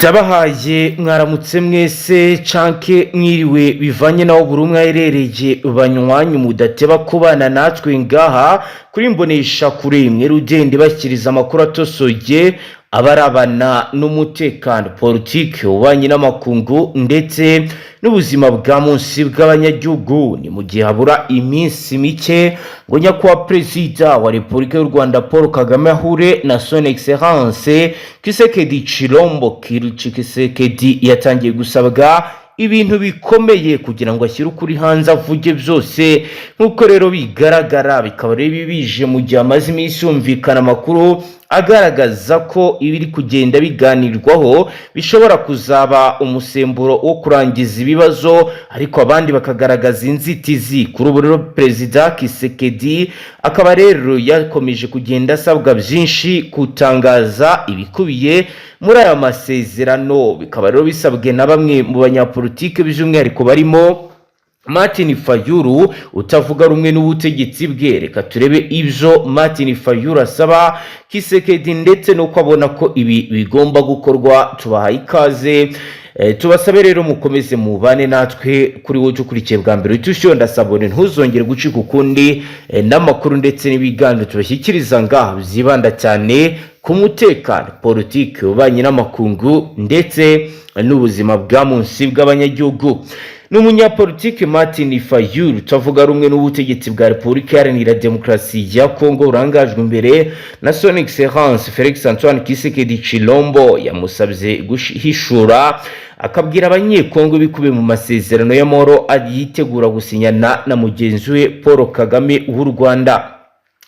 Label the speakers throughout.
Speaker 1: Ndabahaye mwaramutse mwese canke mwiriwe bivanye naho buri umwe aherereye banywanyu mudateba kubana natwe ngaha kuri mbonesha kure imwe rugende bashyikiriza amakuru atosoye abarabana n'umutekano politike ubanye n'amakungu ndetse n'ubuzima bwa munsi bw'abanyagihugu. Ni mu gihe habura iminsi mike ngo nyakubahwa perezida wa Repubulika y'u Rwanda Paul Kagame ahure na Son Excellence Tshisekedi Tshilombo Tshisekedi yatangiye gusabwa ibintu bikomeye kugira ngo ashyire ukuri hanze avuge byose nkuko rero bigaragara, bikaba rero bibije mu gihe amaze iminsi yumvikana amakuru agaragaza ko ibiri kugenda biganirwaho bishobora kuzaba umusemburo wo kurangiza ibibazo, ariko abandi bakagaragaza inzitizi. Kuri ubu rero perezida Tshisekedi akaba rero yakomeje kugenda asabwa byinshi kutangaza ibikubiye muri aya masezerano, bikaba rero bisabwe na bamwe mu banyapolitike by'umwihariko barimo Martin Fayulu utavuga rumwe n'ubutegetsi bwe. Reka turebe ibyo Martin Fayulu asaba Tshisekedi ndetse nuko abona ko ibi bigomba gukorwa. Tubahaye ikaze, tubasabe rero mukomeze mubane natwe kuri wowe ukurikiye bwa mbere utushiyo ndasabone ntuzongere gucika ukundi n'amakuru ndetse n'ibiganiro tubashyikiriza ngaha byibanda cyane ku mutekano politike ubanye n'amakungu ndetse n'ubuzima bwa munsi bw'abanyagihugu. N'umunyapolitike Martin Fayulu utavuga rumwe n'ubutegetsi bwa Repubulika Iharanira Demokarasi ya Kongo urangajwe imbere na Son Excellence Felix Antoine Tshisekedi Tshilombo yamusabye guhishura akabwira abanyekongo bikubiye mu masezerano y'amahoro yitegura gusinyana na mugenzi we Paul Kagame w'u Rwanda.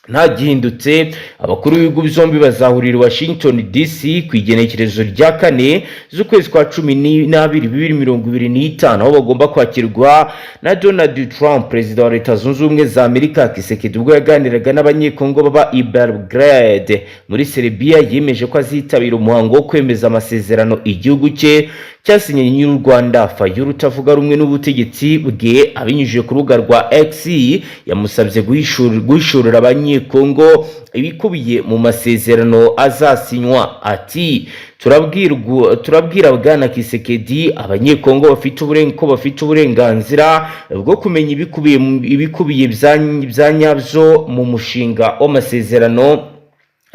Speaker 1: Nta gihindutse abakuru b'ibihugu byombi bazahurira Washington DC ku igenekerezo rya 4 z'ukwezi kwa 12 2025 aho bagomba kwakirwa na Donald Trump perezida wa Leta Zunze Ubumwe za Amerika. Tshisekedi ubwo yaganiraga n'abanyekongo baba i Belgrade muri Serbia yemeje ko azitabira umuhango wo kwemeza amasezerano igihugu cye cyasinye n'u Rwanda. Fayulu utavuga rumwe n'ubutegetsi bwe abinyujije ku rubuga rwa X yamusabye guhishurira abanyekongo ibikubiye mu masezerano azasinywa. Ati turabwira bwana Tshisekedi abanyekongo bafite uburenganzira bwo kumenya ibikubiye bya nyabyo mu mushinga w'amasezerano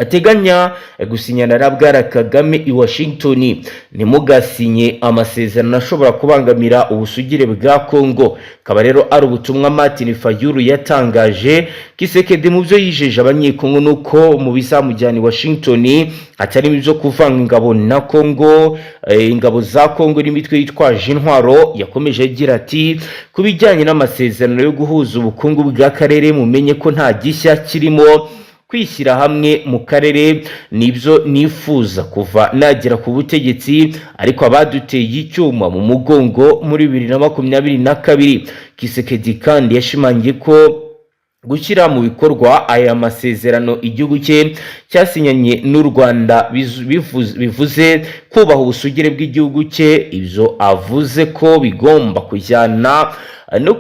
Speaker 1: ateganya gusinyana na bwana Kagame i Washington. Ntimugasinye amasezerano ashobora kubangamira ubusugire bwa Kongo. Kaba rero ari ubutumwa Martin Fayulu yatangaje Tshisekedi mu byo yijeje abanyekongo nuko mu bizamujyana i Washington atari ibyo kuvanga ingabo na Kongo, ingabo za Kongo n'imitwe yitwaje intwaro. Yakomeje agira ati kubijyanye n'amasezerano yo guhuza ubukungu bw'akarere mumenye ko nta gishya kirimo. Kwishyira hamwe mu karere nibyo nifuza kuva nagera ku butegetsi, ariko abaduteye icyuma mu mugongo muri 2022. Tshisekedi kandi yashimangiye ko gushyira mu bikorwa aya masezerano igihugu cye cyasinyanye n'u Rwanda bivuze kubaha ubusugire bw'igihugu cye. Ibyo avuze ko bigomba kujyana no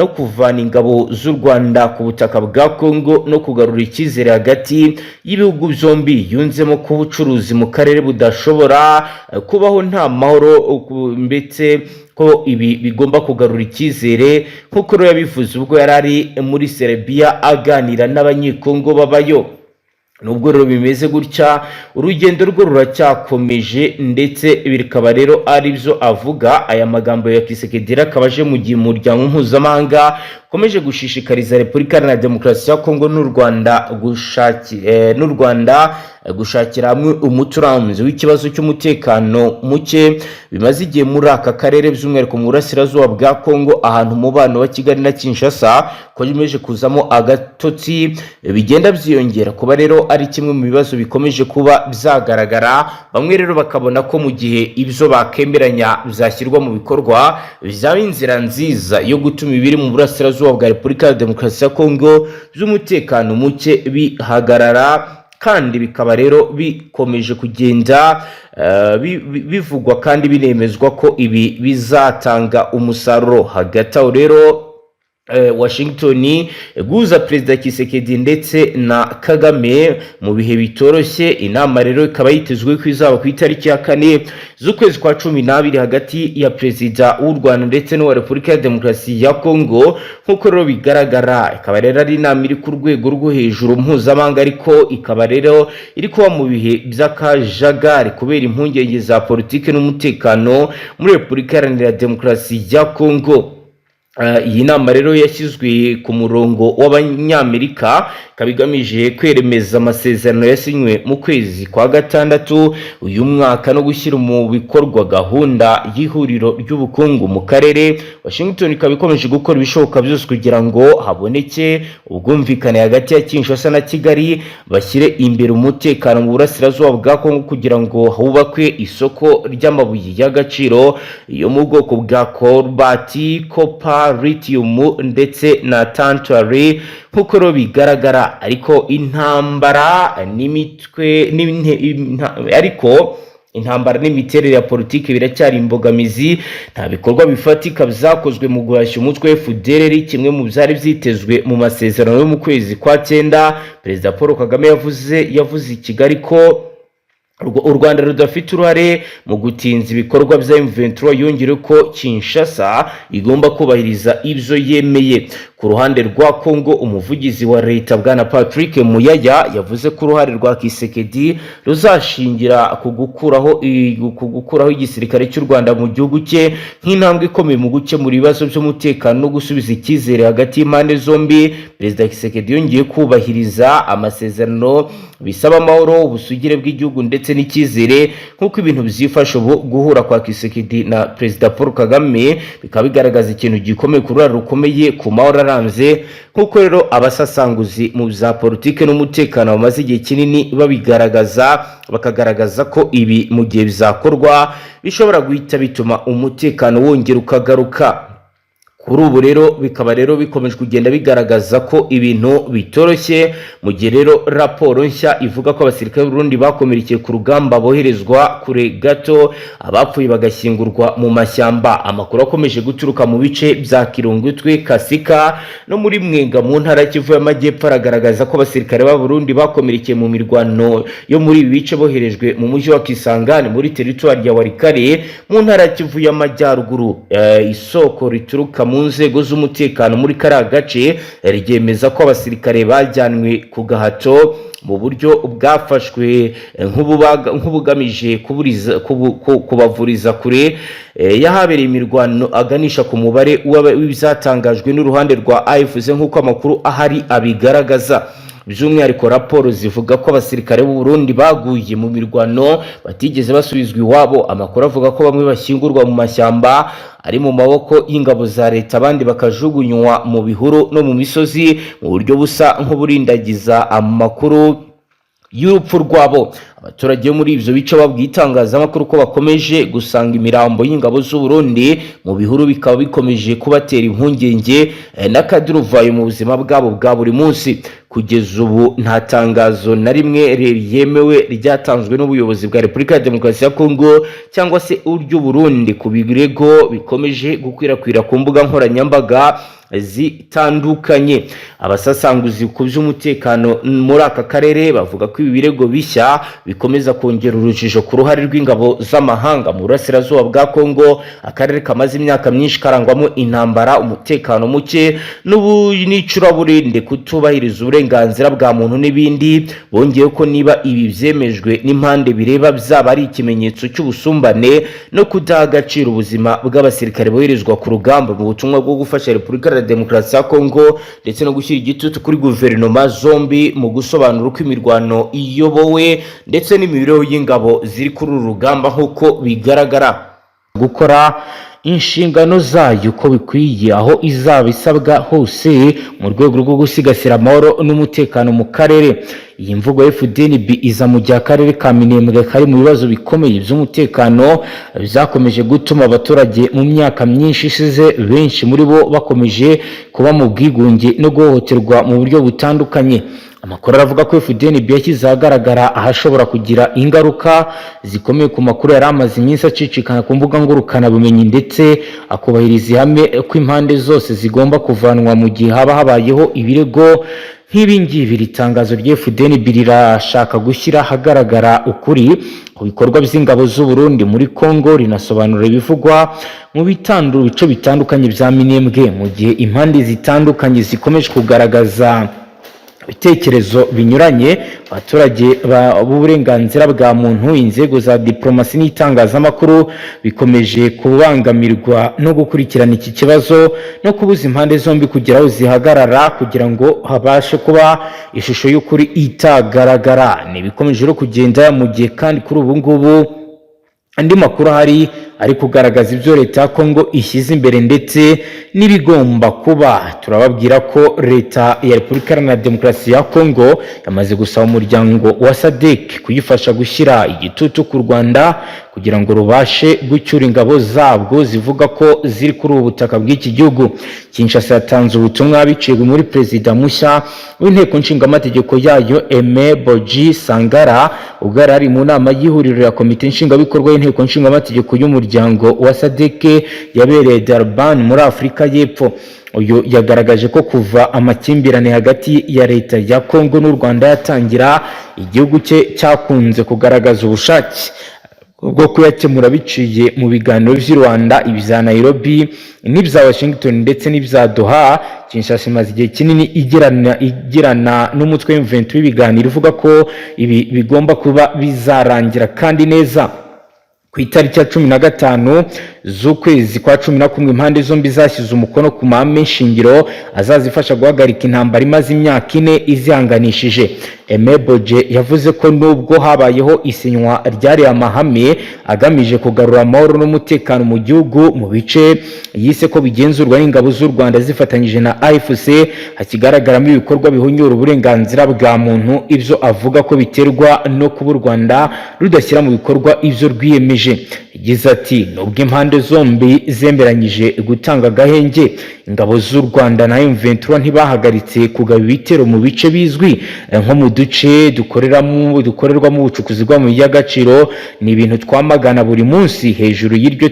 Speaker 1: kuvana ingabo z'u Rwanda ku butaka bwa Kongo no kugarura icyizere hagati y'ibihugu byombi. Yunzemo ko ubucuruzi mu karere budashobora kubaho nta mahoro, ndetse ko ibi bigomba kugarura icyizere nk'uko rero yabivuze ubwo yari ari muri Serbia aganira n'abanyekongo babayo. Nubwo rero bimeze gutya urugendo rwo ruracyakomeje ndetse bikaba rero ari byo avuga. Aya magambo ya Tshisekedi akabaje mu gihe umuryango mpuzamahanga ukomeje gushishikariza Repubulika Iharanira Demokarasi ya Kongo n'u Rwanda gushakira hamwe umuti urambye w'ikibazo cy'umutekano muke bimaze igihe muri aka karere by'umwihariko mu burasirazuba bwa Kongo, ahantu umubano wa Kigali na Kinshasa ukomeje kuzamo agatotsi bigenda byiyongera. Kuba rero ari kimwe mu bibazo bikomeje kuba byagaragara, bamwe rero bakabona ko mu gihe ibyo bakemeranya bizashyirwa mu bikorwa bizaba inzira nziza yo gutuma ibiri mu burasirazuba bwa Repubulika ya Demokarasi ya Kongo by'umutekano muke bihagarara, kandi bikaba rero bikomeje kugenda bivugwa kandi binemezwa ko ibi bizatanga umusaruro. Hagati aho rero Washington guza Perezida Tshisekedi ndetse na Kagame mu bihe bitoroshye. Inama rero ikaba yitezwe ko izaba ku itariki ya 4 z'ukwezi kwa 12 hagati ya Perezida w'u Rwanda ndetse n'uwa Repubulika ya Demokarasi ya Kongo. Nkuko rero bigaragara, ikaba rero ari inama iri ku rwego rwo hejuru mpuzamahanga, ariko ikaba rero iri kuba mu bihe by'akajagari kubera impungenge za politike n'umutekano muri Repubulika Iharanira Demokarasi ya Kongo. Iyi nama rero yashyizwe ku murongo w'Abanyamerika, kabigamije kwemeza amasezerano yasinywe mu kwezi kwa gatandatu uyu mwaka no gushyira mu bikorwa gahunda y'ihuriro ry'ubukungu mu karere. Washington ikaba ikomeje gukora ibishoboka byose kugira ngo haboneke ubwumvikane hagati ya Kinshasa na Kigali, bashyire imbere umutekano mu burasirazuba bwa Kongo kugira ngo hubakwe isoko ry'amabuye y'agaciro yo mu bwoko bwa cobalt, copper, lithium ndetse na tantalum. Nkuko rero bigaragara, ariko intambara n'imiterere ya politiki biracyari imbogamizi. Nta bikorwa bifatika byakozwe mu guhashya umutwe FDLR, kimwe mu byari byitezwe mu masezerano yo mu kwezi kwa 9. Perezida Paul Kagame yavuze i Kigali ko u Rwanda rudafite uruhare mu gutinza ibikorwa bya M23, yongere ko Kinshasa igomba kubahiriza ibyo yemeye. Ku ruhande rwa Kongo, umuvugizi wa leta bwana Patrick Muyaya yavuze ko uruhare rwa Tshisekedi ruzashingira ku gukuraho igisirikare cy'u Rwanda mu gihugu cye nk'intambwe ikomeye mu gukemura ibibazo by'umutekano no gusubiza icyizere hagati y'impande zombi. Perezida Tshisekedi yongeye kubahiriza amasezerano bisaba amahoro, ubusugire bw'igihugu ndetse n'icyizere. Nk'uko ibintu byifashe ubu, guhura kwa Tshisekedi na Perezida Paul Kagame bikaba bigaragaza ikintu gikomeye ku ruhare rukomeye ku mahoro arambye. Nk'uko rero abasasanguzi mu bya politike n'umutekano bamaze igihe kinini bakagaragaza ko ibi mu gihe bizakorwa bishobora guhita bituma umutekano wongera ukagaruka. Kuri ubu rero bikaba rero bikomeje kugenda bigaragaza ko ibintu bitoroshye, mu gihe rero raporo nshya ivuga ko abasirikare b'Urundi bakomerekeye ku rugamba boherezwa kure gato, abapfuye bagashyingurwa mu mashyamba. Amakuru akomeje guturuka mu bice bya Kirungutwe, Kasika no muri Mwenga mu ntara ya Kivu y'Amajyepfo aragaragaza ko abasirikare b'Abarundi bakomerekeye mu mirwano yo muri ibi bice boherejwe mu mujyi wa Kisangani muri teritwari ya Walikale mu ntara ya Kivu y'Amajyaruguru. Isoko rituruka mu nzego z'umutekano muri kariya gace ryemeza ko abasirikare bajyanwe ku gahato mu buryo bwafashwe nk'ubugamije kubavuriza kure yahabereye imirwano aganisha ku mubare w'ibyatangajwe n'uruhande rwa AFC nk'uko amakuru ahari abigaragaza. By'umwihariko raporo zivuga ko abasirikare b'u Burundi baguye mu mirwano batigeze basubizwa iwabo. Amakuru avuga ko bamwe bashyingurwa mu mashyamba ari mu maboko y'ingabo za leta, abandi bakajugunywa mu bihuru no mu misozi mu buryo busa nk'uburindagiza amakuru y'urupfu rwabo. Abaturage muri ivyo bice babwiye itangazamakuru ko bakomeje gusanga imirambo y'ingabo z'u Burundi mu bihuru, bikaba bikomeje kubatera impungenge n'akaduruvayo mu buzima bwabo bwa buri munsi. Kugeza ubu nta tangazo na rimwe yemewe ryatanzwe n'ubuyobozi bwa Repubulika ya Demokarasi ya Kongo cyangwa se ury'u Burundi ku birego bikomeje gukwirakwira ku mbuga nkoranyambaga zitandukanye. Abasasanguzi ku by'umutekano muri aka karere bavuga ko ibi birego bishya bikomeza kongera urujijo ku ruhare rw'ingabo z'amahanga mu burasirazuba bwa Kongo, akarere kamaze imyaka myinshi karangwamo intambara, umutekano muke n'icuraburinde, kutubahiriza uburenganzira bwa muntu n'ibindi. Bongeye ko niba ibi byemejwe n'impande bireba byaba ari ikimenyetso cy'ubusumbane no kudaha agaciro ubuzima bw'abasirikare boherezwa ku rugamba mu butumwa bwo gufasha Repubulika ya Demokarasi ya Kongo ndetse no gushyira igitutu kuri guverinoma zombi mu gusobanura uko imirwano iyobowe ndetse n'imibereho y'ingabo ziri kuri uru rugamba nk'uko bigaragara. Gukora inshingano zayo uko bikwiye aho izaba isabwa hose mu rwego rwo gusigasira amahoro n'umutekano mu karere. Iyi mvugo ya FDNB iza mu gihe akarere ka Minembwe kari mu bibazo bikomeye by'umutekano byakomeje gutuma abaturage mu myaka myinshi ishize benshi muri bo bakomeje kuba mu bwigunge no guhohoterwa mu buryo butandukanye. Amakuru aravuga ko FDNB yashyize ahagaragara ahashobora kugira ingaruka zikomeye ku makuru yari amaze iminsi acicikana ku mbuga ngurukanabumenyi, ndetse akubahiriza ihame ko impande zose zigomba kuvanwa mu gihe haba habayeho ibirego nk'ibi ngibi. Iri tangazo rya FDNB rirashaka gushyira ahagaragara ukuri ku bikorwa by'ingabo z'u Burundi muri Kongo, rinasobanura ibivugwa mu bice bitandukanye bya Minembwe, mu gihe impande zitandukanye zikomeje kugaragaza ibitekerezo binyuranye. Abaturage b'uburenganzira bwa muntu, inzego za diplomasi n'itangazamakuru bikomeje kubangamirwa no gukurikirana iki kibazo no kubuza impande zombi kugira aho zihagarara kugira ngo habashe kuba ishusho y'ukuri itagaragara. Ni bikomeje no kugenda mu gihe kandi kuri ubu ngubu andi makuru ahari ari kugaragaza ibyo leta ya Kongo ishyize imbere ndetse n'ibigomba kuba. Turababwira ko leta ya Repubulika Iharanira Demokarasi ya Kongo yamaze gusaba umuryango wa SADC kuyifasha gushyira igitutu ku Rwanda kugira ngo rubashe gucyura ingabo zabwo zivuga ko ziri kuri ubu butaka bw'iki gihugu. Kinshasa yatanze ubutumwa biciye muri perezida mushya w'inteko nshingamategeko yayo Aime Boji Sangara, ubwo yari ari mu nama y'ihuriro ya komite nshingabikorwa y'inteko nshingamategeko y'umuryango wa SADC yabereye Durban muri Afurika y'Epfo. Uyu yagaragaje ko kuva amakimbirane hagati ya leta ya Kongo n'u Rwanda yatangira, igihugu cye cyakunze kugaragaza ubushake bwo kuyakemura biciye mu biganiro by'u Rwanda, ibya Nairobi n'ibya Washington ndetse n'ibya Doha. Kinshasa imaze igihe kinini igirana n'umutwe w'M23 w'ibiganiro ivuga ko ibi bigomba kuba bizarangira kandi neza. Ku itariki ya 15 z'ukwezi kwa 11 impande zombi zashyize umukono ku mahame shingiro azazifasha guhagarika intambara imaze imyaka 4 izihanganishije. Aime Boje yavuze ko nubwo habayeho isinywa ryari amahame agamije kugarura amahoro n'umutekano mu gihugu mu bice yise ko bigenzurwa n'ingabo z'u Rwanda zifatanyije na AFC, hakigaragaramo ibikorwa bihunyura uburenganzira bwa muntu, ibyo avuga ko biterwa no kuba u Rwanda rudashyira mu bikorwa ibyo rwiyemeje. Yagize ati nubwo impande zombi zemeranyije gutanga agahenge, ingabo z'u Rwanda na M23 ntibahagaritse kugaba ibitero mu bice bizwi nko mu duce dukorerwamo ubucukuzi bw'amabuye y'agaciro. Ni ibintu twamagana buri munsi. Hejuru y'ibyo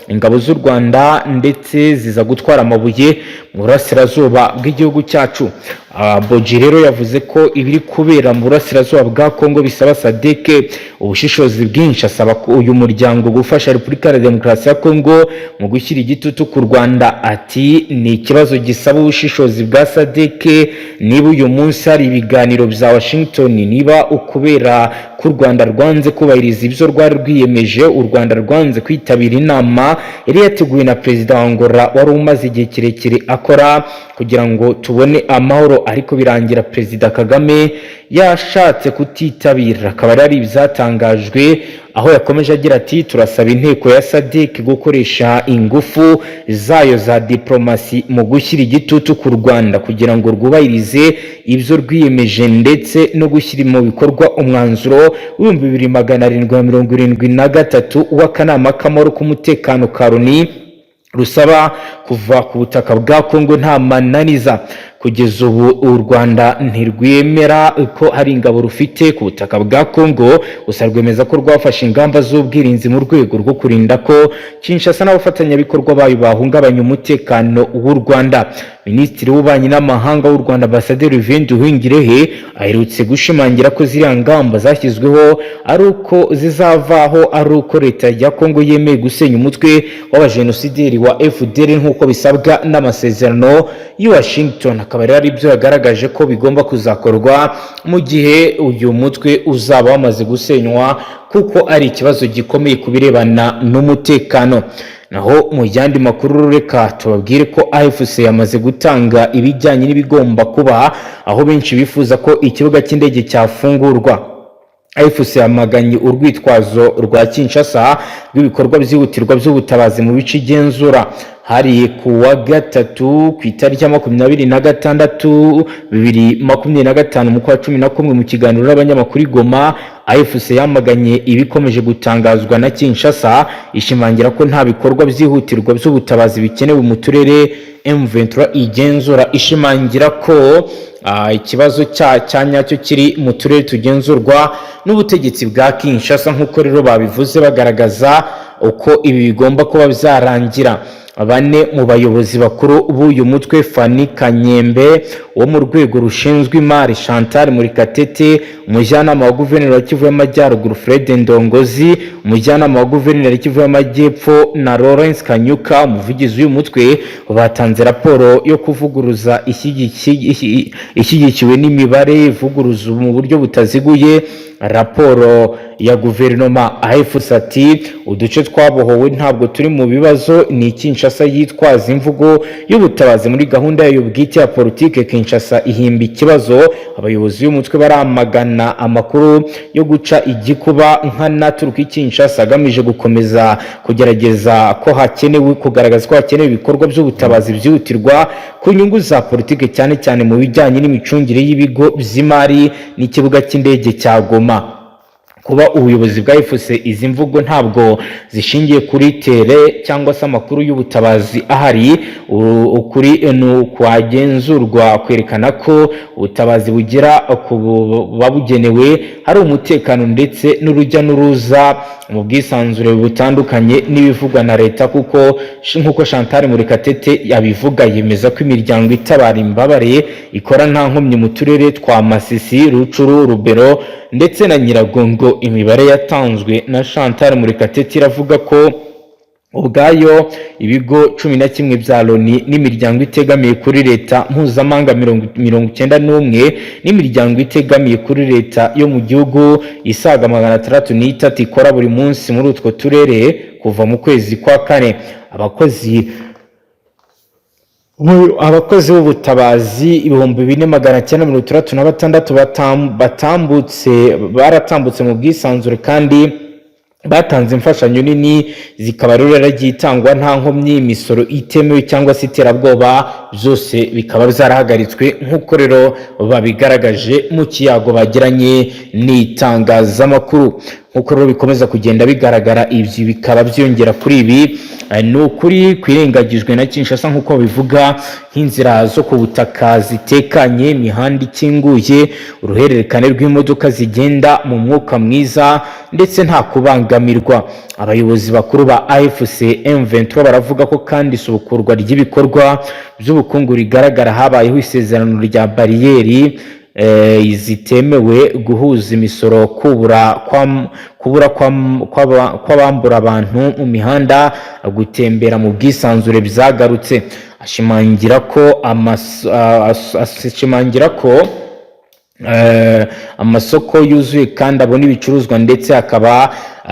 Speaker 1: ingabo z'u Rwanda ndetse ziza gutwara amabuye mu burasirazuba bw'igihugu cyacu. Boji rero yavuze ko ibiri kubera mu burasirazuba bwa Kongo bisaba SADC ubushishozi bwinshi, asaba ko uyu muryango gufasha Repubulika ya Demokarasi ya Kongo mu gushyira igitutu ku Rwanda. Ati ni ikibazo gisaba ubushishozi bwa SADC. Niba uyu munsi hari ibiganiro bya Washington, niba ukubera ko u Rwanda rwanze kubahiriza ibyo rwari rwiyemeje, u Rwanda rwanze kwitabira inama yari yateguwe na perezida wa Angola wari umaze igihe kirekire akora kugira ngo tubone amahoro, ariko birangira perezida Kagame yashatse kutitabira. Akaba ari ibyatangajwe aho yakomeje agira ati turasaba inteko ya SADC gukoresha ingufu zayo za diplomasi mu gushyira igitutu ku Rwanda kugira ngo rwubahirize ibyo rwiyemeje ndetse no gushyira mu bikorwa umwanzuro w'2773 w'akanama k'amahoro k'umutekano ka Loni rusaba kuva ku butaka bwa Kongo nta mananiza. Kugeza ubu u Rwanda ntirwemera ko hari ingabo rufite ku butaka bwa Kongo, gusa rwemeza ko rwafashe ingamba z'ubwirinzi mu rwego rwo kurinda ko Kinshasa n'abafatanyabikorwa bayo bahungabanya umutekano w'u Rwanda. Minisitiri w'ububanyi n'amahanga w'u Rwanda Ambasaderi Vincent Uwingirehe aherutse gushimangira ko ziriya ngamba zashyizweho ari uko zizavaho, ari uko leta ya Kongo yemeye gusenya umutwe w'abajenosideri wa FDL nk'uko bisabwa n'amasezerano i Washington. Akaba ari byo yagaragaje ko bigomba kuzakorwa mu gihe uyu mutwe uzaba wamaze gusenywa, kuko ari ikibazo gikomeye kubirebana n'umutekano. Naho mu yandi makuru reka tubabwire ko AFC yamaze gutanga ibijyanye n'ibigomba kuba, aho benshi bifuza ko ikibuga cy'indege cyafungurwa. AFC yamaganye urwitwazo rwa Kinshasa rw'ibikorwa byihutirwa by'ubutabazi mu bice igenzura. Hari kuwa gatatu ku itariki ya 26/2025 mu kwa 11 mu kiganiro n'abanyamakuru Goma, AFC yamaganye ibikomeje gutangazwa na Kinshasa, ishimangira ko nta bikorwa byihutirwa by'ubutabazi bikenewe mu turere
Speaker 2: M23 igenzura, ishimangira ko ikibazo cya nyacyo kiri mu turere tugenzurwa n'ubutegetsi bwa Kinshasa, nk'uko rero babivuze bagaragaza uko ibi bigomba kuba byarangira. Bane mu bayobozi bakuru b'uyu mutwe, Fanny Kanyembe wo mu rwego rushinzwe imari, Chantal Murekatete umujyanama wa guverineri wa Kivu y'Amajyaruguru, Fred Ndongozi umujyanama wa guverineri Kivu y'Amajyepfo, na Lawrence Kanyuka umuvugizi w'uyu mutwe, batanze raporo yo kuvuguruza ishyigikiwe n'imibare ivuguruza mu buryo butaziguye raporo ya guverinoma. AFC ati uduce twabohowe ntabwo turi mu bibazo, ni Kinshasa yitwaza imvugo y'ubutabazi muri gahunda yayo bwite ya politike. Kinshasa ihimba ikibazo. Abayobozi b'umutwe baramagana amakuru yo guca igikuba nkana turuka Kinshasa agamije gukomeza kugerageza ko hakenewe kugaragaza ko hakenewe ibikorwa by'ubutabazi byihutirwa ku nyungu za politike, cyane cyane mu bijyanye n'imicungire y'ibigo by'imari n'ikibuga cy'indege cya Goma. Kuba ubuyobozi bwa FCC izi mvugo ntabwo zishingiye kuri tere cyangwa se amakuru y'ubutabazi ahari, ukuri kwagenzurwa kwerekana ko ubutabazi bugira ku babugenewe hari umutekano ndetse n'urujya n'uruza mu bwisanzure butandukanye n'ibivugwa na leta, kuko nk'uko Chantal Murekatete yabivuga, yemeza ko imiryango itabara imbabare ikora nta nkomyi mu turere twa Masisi, Rucuru, Rubero ndetse na Nyiragongo. Imibare yatanzwe na Chantal Murekatete iravuga ko ubwayo ibigo 11 bya Loni n'imiryango itegamiye kuri leta mpuzamahanga 91 n'imiryango itegamiye kuri leta yo mu gihugu isaga 603 ikora buri munsi muri utwo turere kuva mu kwezi kwa kane. Abakozi b'ubutabazi 2966 baratambutse mu bwisanzure kandi batanze imfashanyo nini, zikaba rero yaragitangwa nta nkomyi, imisoro itemewe cyangwa se iterabwoba byose bikaba byarahagaritswe, nk'uko rero babigaragaje mu kiyago bagiranye n'itangazamakuru. Nk'uko rero bikomeza kugenda bigaragara, ibyo bikaba byongera kuri ibi ni ukuri kwirengagijwe na Kinshasa, nk'uko bivuga nk'inzira zo ku butaka zitekanye, imihanda ikinguye, uruhererekane rw'imodoka zigenda mu mwuka mwiza ndetse nta kubangamirwa. Abayobozi bakuru ba AFC M23 baravuga ko kandi isubukurwa ry'ibikorwa by'ubukungu rigaragara, habayeho isezerano rya bariyeri zitemewe, guhuza imisoro, kubura kw'abambura abantu mu mihanda, gutembera mu bwisanzure byagarutse. Ashimangira ko amasoko yuzuye kandi abona ibicuruzwa, ndetse akaba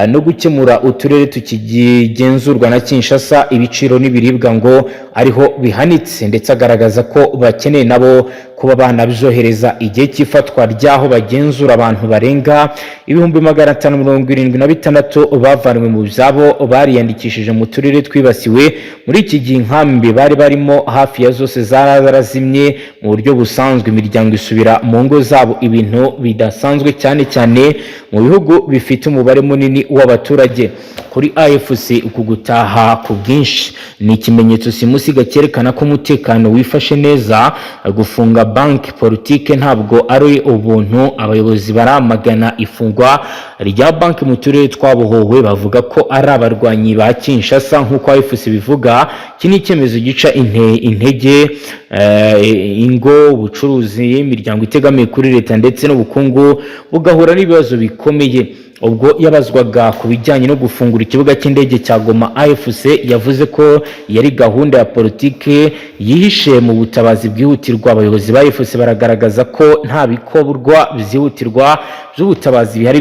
Speaker 2: no gukemura uturere tukigenzurwa na Kinshasa ibiciro n'ibiribwa ngo ariho bihanitse, ndetse agaragaza ko bakeneye nabo kuba banabyohereza. Igihe cy'ifatwa ryaho bagenzura abantu barenga 576 bavanwe mu byabo bariyandikishije mu turere twibasiwe. Muri iki gihe inkambi bari barimo hafi ya zose zarazimye mu buryo busanzwe, imiryango isubira mu ngo zabo, ibintu bidasanzwe cyane cyane mu bihugu bifite umubare munini w'abaturage. Kuri AFC uku gutaha ku bwinshi ni ikimenyetso simusiga cyerekana ko umutekano wifashe neza. Gufunga banki politike ntabwo ari ubuntu. Abayobozi baramagana ifungwa rya banki mu turere twabohowe, bavuga ko ari abarwanyi ba Kinshasa, nk'uko AFC bivuga. Iki ni icyemezo gica intege ingo, ubucuruzi, imiryango itegamiye kuri leta ndetse n'ubukungu bugahura n'ibibazo bikomeye. Ubwo yabazwaga ku bijyanye no gufungura ikibuga cy'indege cya Goma, AFC yavuze ko yari gahunda ya politike yihishe mu butabazi bwihutirwa. Abayobozi ba AFC baragaragaza ko nta bikorwa byihutirwa by'ubutabazi bihari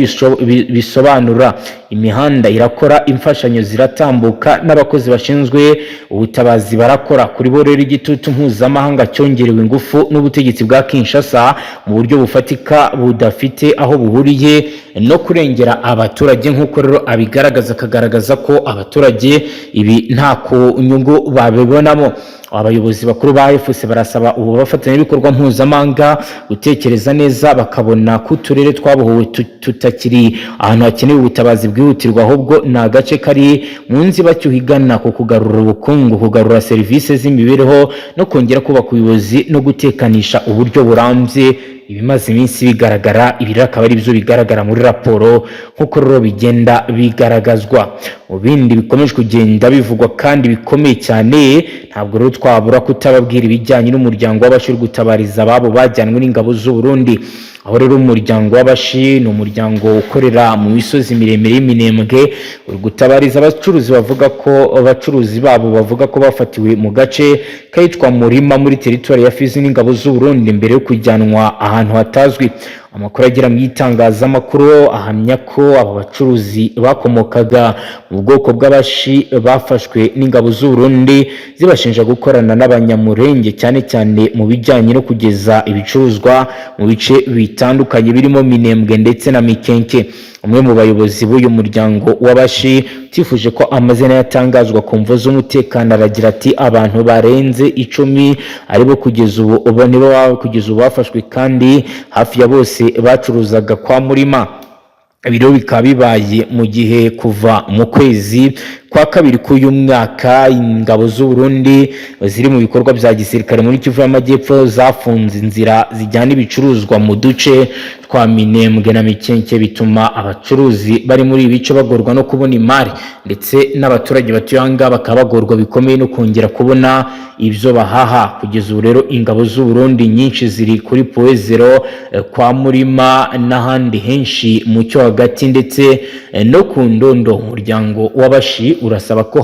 Speaker 2: bisobanura. Imihanda irakora, imfashanyo ziratambuka, n'abakozi bashinzwe ubutabazi barakora. Kuri bo rero igitutu mpuzamahanga cyongerewe ingufu n'ubutegetsi bwa Kinshasa mu buryo bufatika budafite aho buhuriye no kurengera abaturage, nk'uko rero abigaragaza, akagaragaza ko abaturage ibi nta ku nyungu babibonamo. abayobozi bakuru ba AFC barasaba ubu bafatanyabikorwa mpuzamahanga gutekereza neza bakabona ko uturere twabohowe tutakiri ahantu hakenewe ubutabazi bwihutirwa, ahubwo ni agace kari mu nzibacyuho igana ku kugarura ubukungu, kugarura serivisi z'imibereho no kongera kubaka ubuyobozi no gutekanisha uburyo burambye. Ibimaze iminsi bigaragara, ibi akaba ari byo bigaragara muri raporo nk'uko rero bigenda bigaragazwa. Mu bindi bikomeje kugenda bivugwa kandi bikomeye cyane, ntabwo rero twabura kutababwira ibijyanye n'umuryango w'Abashi uri gutabariza ababo bajyanwe n'ingabo z'u Burundi. Aho rero umuryango w'Abashi ni umuryango ukorera mu misozi miremire y'Iminembwe, uri gutabariza abacuruzi babo bavuga ko bafatiwe mu gace kayitwa Murima muri teritwari ya Fizi n'ingabo z'u Burundi mbere yo kujyanwa ahantu hatazwi. Amakuru agera mu itangazamakuru ahamya ko aba bacuruzi bakomokaga mu bwoko bw'Abashi bafashwe n'ingabo z'u Burundi zibashinja gukorana n'Abanyamurenge cyane cyane mu bijyanye no kugeza ibicuruzwa mu bice bitandukanye birimo Minembwe ndetse na Mikenke. Umwe mu bayobozi b'uyu muryango w'Abashi tifuje ko amazina yatangazwa ku mvo z'umutekano aragira ati abantu barenze 10 aribo kugeza ubu bafashwe kandi hafi ya bose bacuruzaga kwa Murima. Ibiro bikaba bibaye mu gihe kuva mu kwezi kwa kabiri k'uyu mwaka ingabo z'u Burundi ziri mu bikorwa bya gisirikare muri Kivu y'Amajyepfo zafunze inzira zijyana ibicuruzwa mu duce twa Minembwe na Mikenke, bituma abacuruzi bari muri ibi bice bagorwa no kubona imari, ndetse n'abaturage batuye aha bakaba bagorwa bikomeye no kongera kubona ibyo bahaha. Kugeza ubu rero ingabo z'u Burundi nyinshi ziri kuri Poezero, kwa Murima n'ahandi henshi mu cyo hagati ndetse no ku Ndondo. Umuryango w'Abashi urasaba ko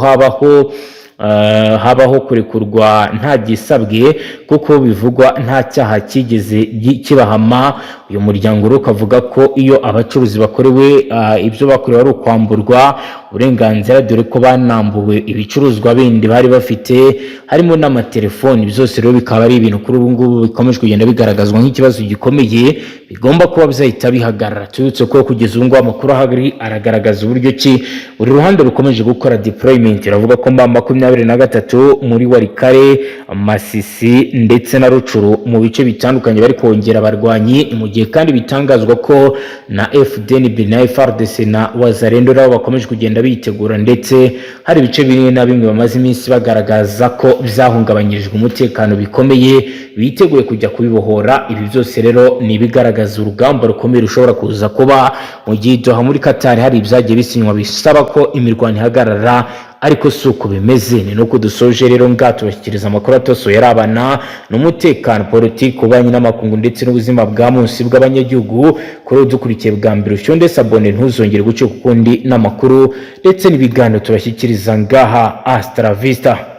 Speaker 2: habaho kurekurwa nta gisabwe kuko bivugwa nta cyaha kigeze kibahama. Uyu muryango rero ukavuga ko iyo abacuruzi bakorewe ibyo bakorewe ari ukwamburwa uburenganzira, dore ko banambuwe ibicuruzwa bindi bari bafite harimo n'amatelefoni. Byose rero bikaba ari ibintu kuri ubu ngubu bikomeje kugenda bigaragazwa nk'ikibazo gikomeye bigomba kuba byahita bihagarara. Tubutse ko kugeza ubu ngubu amakuru ahari aragaragaza uburyo ki buri ruhande rukomeje gukora deployment. Iravuga ko mba 23 muri Warikare, Masisi ndetse na Rucuru mu bice bitandukanye bari kongera abarwanyi, mu gihe kandi bitangazwa ko na FDNB na FARDC na Wazalendo nabo bakomeje kugenda bitegura, ndetse hari ibice bimwe na bimwe bamaze iminsi bagaragaza ko byahungabanyirijwe umutekano bikomeye biteguye kujya kubibohora. Ibi byose rero ni ibigaragaza urugamba rukomeye rushobora kuza kuba mu gihe Doha muri Qatar hari ibyagiye bisinywa bisaba ko imirwano ihagarara, ariko si uko bimeze. Ni nuko dusoje rero tubashyikiriza amakuru atosoye arabana n'umutekano, politiki, ububanyi n'amakungu ndetse n'ubuzima bwa munsi bw'abanyagihugu. Kuri dukurikiye bwa mbere ushonde sabone ntuzongere gucika ukundi n'amakuru ndetse n'ibiganiro tubashyikiriza ngaha. Hasta la vista.